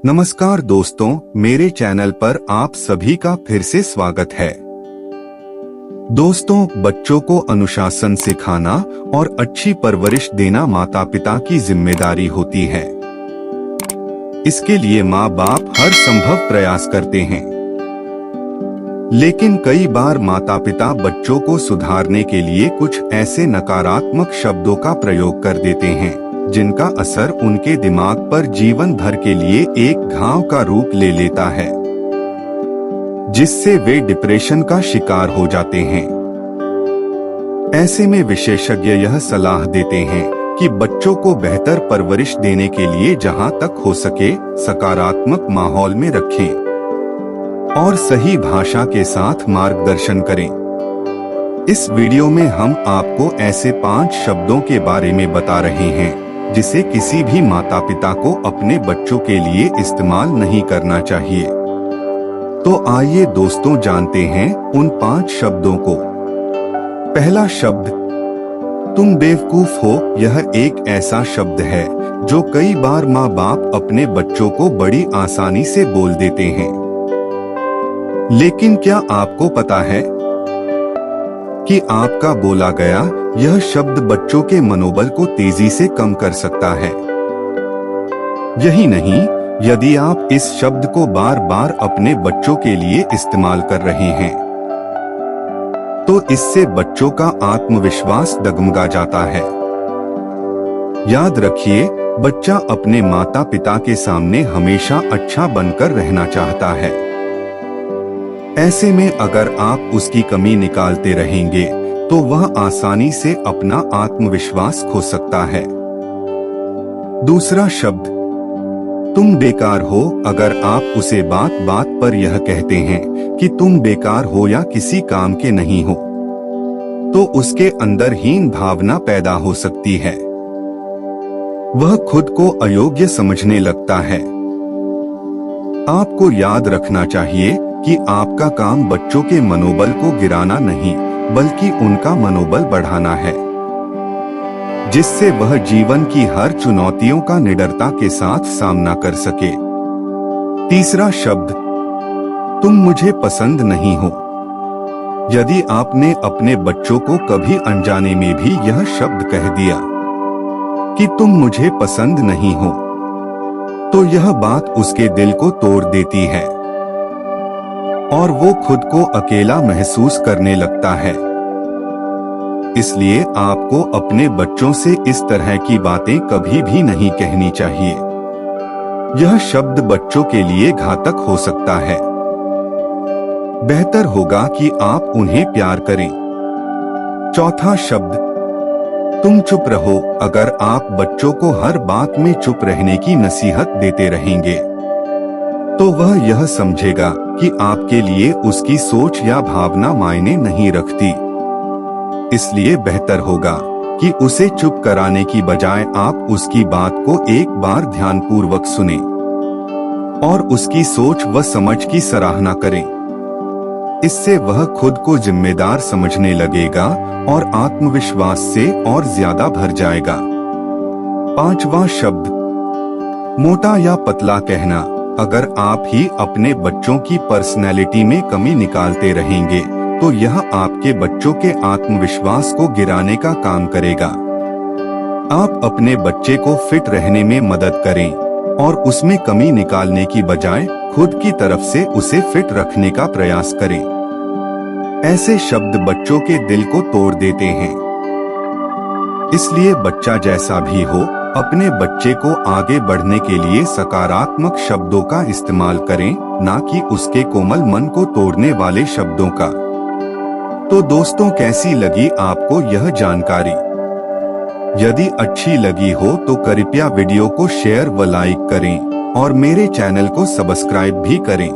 नमस्कार दोस्तों, मेरे चैनल पर आप सभी का फिर से स्वागत है। दोस्तों, बच्चों को अनुशासन सिखाना और अच्छी परवरिश देना माता पिता की जिम्मेदारी होती है। इसके लिए माँ बाप हर संभव प्रयास करते हैं, लेकिन कई बार माता पिता बच्चों को सुधारने के लिए कुछ ऐसे नकारात्मक शब्दों का प्रयोग कर देते हैं जिनका असर उनके दिमाग पर जीवन भर के लिए एक घाव का रूप ले लेता है, जिससे वे डिप्रेशन का शिकार हो जाते हैं। ऐसे में विशेषज्ञ यह सलाह देते हैं कि बच्चों को बेहतर परवरिश देने के लिए जहां तक हो सके सकारात्मक माहौल में रखें और सही भाषा के साथ मार्गदर्शन करें। इस वीडियो में हम आपको ऐसे 5 शब्दों के बारे में बता रहे हैं जिसे किसी भी माता पिता को अपने बच्चों के लिए इस्तेमाल नहीं करना चाहिए। तो आइए दोस्तों जानते हैं उन 5 शब्दों को। पहला शब्द, तुम बेवकूफ हो। यह एक ऐसा शब्द है जो कई बार माँ बाप अपने बच्चों को बड़ी आसानी से बोल देते हैं, लेकिन क्या आपको पता है कि आपका बोला गया यह शब्द बच्चों के मनोबल को तेजी से कम कर सकता है। यही नहीं, यदि आप इस शब्द को बार बार अपने बच्चों के लिए इस्तेमाल कर रहे हैं तो इससे बच्चों का आत्मविश्वास डगमगा जाता है। याद रखिए, बच्चा अपने माता पिता के सामने हमेशा अच्छा बनकर रहना चाहता है। ऐसे में अगर आप उसकी कमी निकालते रहेंगे तो वह आसानी से अपना आत्मविश्वास खो सकता है। दूसरा शब्द, तुम बेकार हो। अगर आप उसे बात बात पर यह कहते हैं कि तुम बेकार हो या किसी काम के नहीं हो, तो उसके अंदर हीन भावना पैदा हो सकती है। वह खुद को अयोग्य समझने लगता है। आपको याद रखना चाहिए कि आपका काम बच्चों के मनोबल को गिराना नहीं, बल्कि उनका मनोबल बढ़ाना है, जिससे वह जीवन की हर चुनौतियों का निडरता के साथ सामना कर सके। तीसरा शब्द, तुम मुझे पसंद नहीं हो। यदि आपने अपने बच्चों को कभी अनजाने में भी यह शब्द कह दिया कि तुम मुझे पसंद नहीं हो, तो यह बात उसके दिल को तोड़ देती है और वो खुद को अकेला महसूस करने लगता है। इसलिए आपको अपने बच्चों से इस तरह की बातें कभी भी नहीं कहनी चाहिए। यह शब्द बच्चों के लिए घातक हो सकता है। बेहतर होगा कि आप उन्हें प्यार करें। चौथा शब्द, तुम चुप रहो। अगर आप बच्चों को हर बात में चुप रहने की नसीहत देते रहेंगे तो वह यह समझेगा कि आपके लिए उसकी सोच या भावना मायने नहीं रखती। इसलिए बेहतर होगा कि उसे चुप कराने की बजाय आप उसकी बात को एक बार ध्यानपूर्वक सुनें और उसकी सोच व समझ की सराहना करें। इससे वह खुद को जिम्मेदार समझने लगेगा और आत्मविश्वास से और ज्यादा भर जाएगा। पांचवा शब्द, मोटा या पतला कहना। अगर आप ही अपने बच्चों की पर्सनैलिटी में कमी निकालते रहेंगे तो यह आपके बच्चों के आत्मविश्वास को गिराने का काम करेगा। आप अपने बच्चे को फिट रहने में मदद करें और उसमें कमी निकालने की बजाय खुद की तरफ से उसे फिट रखने का प्रयास करें। ऐसे शब्द बच्चों के दिल को तोड़ देते हैं। इसलिए बच्चा जैसा भी हो, अपने बच्चे को आगे बढ़ने के लिए सकारात्मक शब्दों का इस्तेमाल करें, ना कि उसके कोमल मन को तोड़ने वाले शब्दों का। तो दोस्तों, कैसी लगी आपको यह जानकारी? यदि अच्छी लगी हो तो कृपया वीडियो को शेयर व लाइक करें और मेरे चैनल को सब्सक्राइब भी करें।